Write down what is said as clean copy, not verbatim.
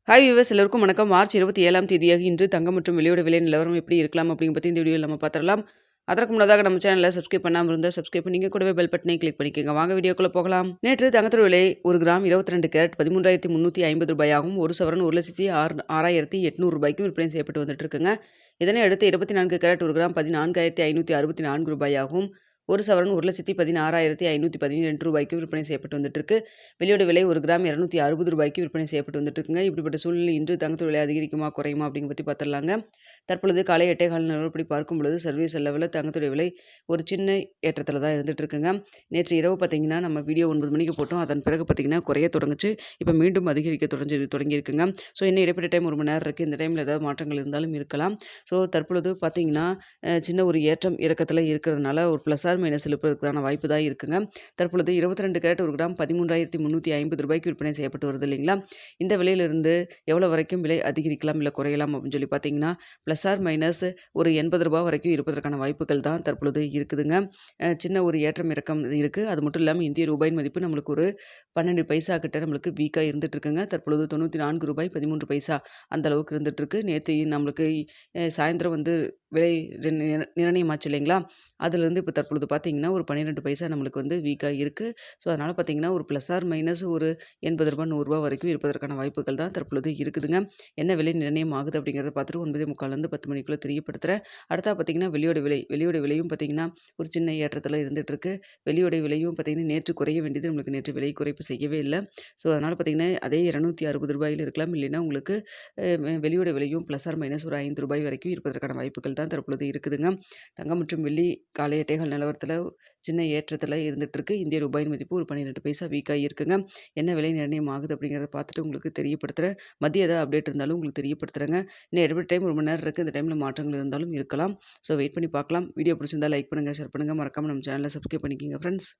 Hi viewers எல்லோருக்கும் வணக்கம். March 27ஆம் தேதியாக இன்று தங்கம் மற்றும் வெள்ளியோட விலை நிலவரம் எப்படி இருக்கலாம் அப்படிங்க பற்றி இந்த வீடியோவில் நம்ம பார்த்துடலாம். அதற்கு முன்னதாக நம்ம சேனலை சப்ஸ்கிரைப் பண்ணாமல் இருந்தால் சப்ஸ்கிரைப் பண்ணி கூடவே பெல் பட்டனை கிளிக் பண்ணிக்கோங்க. வாங்க வீடியோக்குள்ளே போகலாம். நேற்று தங்கத்தோட விலை 1 கிராம் 22 கேரட் 13,350 ரூபாயாகவும், ஒரு சவரன் 1,06,800 ரூபாய்க்கும் விற்பனை செய்யப்பட்டு வந்துட்டு இருக்குங்க. இதனை அடுத்து 24 கேரட் 1 கிராம் 14,564 ரூபாயாகவும், ஒரு சவரன் 1,16,512 ரூபாய்க்கு விற்பனை செய்யப்பட்டு வந்துட்டுருக்கு. வெள்ளியோட விலை 1 கிராம் 260 ரூபாய்க்கு விற்பனை செய்யப்பட்டு வந்துட்டுருக்குங்க. இப்படிப்பட்ட சூழ்நிலை இன்று தங்கத்தோட விலை அதிகரிக்குமா குறையுமா அப்படிங்க பற்றி பார்த்துடலாங்க. தற்பொழுது காலை 8:15 நிலவரப்படி பார்க்கும் பொழுது சர்வீஸ் லெவலில் தங்கத்தோட விலை ஒரு சின்ன ஏற்றத்தில் தான் இருந்துட்டு இருக்குங்க. நேற்று இரவு பார்த்தீங்கன்னா நம்ம வீடியோ 9 மணிக்கு போட்டோம். அதன் பிறகு பார்த்தீங்கன்னா குறைய தொடங்குச்சு. இப்போ மீண்டும் அதிகரிக்க தொடங்கியிருக்குங்க. ஸோ இன்னும் இடைப்பட்ட டைம் 1 மணி நேரம் இருக்குது. இந்த டைமில் ஏதாவது மாற்றங்கள் இருந்தாலும் இருக்கலாம். ஸோ தற்பொழுது பார்த்தீங்கன்னா சின்ன ஒரு ஏற்றம் இறக்கத்தில் இருக்கிறதுனால ஒரு ப்ளஸ் ஆர் மைனஸ் இருப்பதற்கான வாய்ப்பு தான் இருக்குங்க. தற்பொழுது 22 கேரட் 1 கிராம் 13,350 ரூபாய்க்கு விற்பனை செய்யப்பட்டு வருது இல்லைங்களா. இந்த விலையிலிருந்து எவ்வளோ வரைக்கும் விலை அதிகரிக்கலாம் இல்லை குறையலாம் அப்படின்னு சொல்லி பார்த்தீங்கன்னா ப்ளஸ் ஆர் மைனஸ் ஒரு 80 ரூபா வரைக்கும் இருப்பதற்கான வாய்ப்புகள் தான் தற்பொழுது இருக்குதுங்க. சின்ன ஒரு ஏற்றம் இறக்கம் இருக்குது. அது மட்டும் இல்லாமல் இந்திய ரூபாயின் மதிப்பு நம்மளுக்கு ஒரு 12 பைசா கிட்ட நம்மளுக்கு வீக்காக இருந்துட்டு இருக்குங்க. தற்பொழுது 94 ரூபாய் 13 பைசா அந்த அளவுக்கு இருந்துட்டு இருக்கு. நேற்று நம்மளுக்கு சாயந்தரம் விலை நிர்ணயமாச்சு இல்லைங்களா. அதுலேருந்து இப்போ தற்பொழுது பார்த்தீங்கன்னா ஒரு 12 பைசா நம்மளுக்கு வீக்காக இருக்குது. ஸோ அதனால் பார்த்தீங்கன்னா ஒரு ப்ளஸ் ஆர் மைனஸ் ஒரு 80 ரூபா 100 ரூபா வரைக்கும் இருப்பதற்கான வாய்ப்புகள் தான் தற்பொழுது இருக்குதுங்க. என்ன விலை நிர்ணயம் ஆகுது அப்படிங்கிறத பார்த்துட்டு 9:45 10 மணிக்குள்ளே தெரியப்படுத்துகிறேன். அடுத்தா பார்த்தீங்கன்னா வெள்ளியோட விலையும் பார்த்தீங்கன்னா ஒரு சின்ன ஏற்றத்தில் இருந்துட்டு இருக்கு. வெள்ளியோட விலையும் பார்த்தீங்கன்னா நேற்று குறைய வேண்டியது நம்மளுக்கு நேற்று விலை குறைப்பு செய்யவே இல்லை. ஸோ அதனால் பார்த்தீங்கன்னா அதே 260 ரூபாயில் இருக்கலாம். இல்லைன்னா உங்களுக்கு வெள்ளியோட விலையும் ப்ளஸ் ஆர் மைனஸ் ஒரு 5 ரூபாய் வரைக்கும் இருப்பதற்கான வாய்ப்புகள் தான் தற்பொழுது இருக்குதுங்க. தங்கம் மற்றும் வெள்ளி காலை 8:15 நிலவரத்தில் சின்ன ஏற்றத்தில் இருந்துகிட்ருக்கு. இந்திய ரூபாயின் மதிப்பு ஒரு 12 பைசா வீக்காகி இருக்குங்க. என்ன விலை நிர்ணயம் ஆகுது அப்படிங்கிறத பார்த்துட்டு உங்களுக்கு தெரியப்படுத்துகிறேன். மதியம் ஏதாவது அப்டேட் இருந்தாலும் உங்களுக்கு தெரியப்படுத்துகிறேங்க. இன்னும் எவ்ரி டைம் 1 மணி நேரம் இருக்குது. இந்த டைமில் மாற்றங்கள் இருந்தாலும் இருக்கலாம். ஸோ வெயிட் பண்ணி பார்க்கலாம். வீடியோ பிடிச்சிருந்தா லைக் பண்ணுங்கள், ஷேர் பண்ணுங்கள். மறக்காமல் நம்ம சேனலை சப்ஸ்கிரைப் பண்ணிக்கோங்க ஃப்ரெண்ட்ஸ்.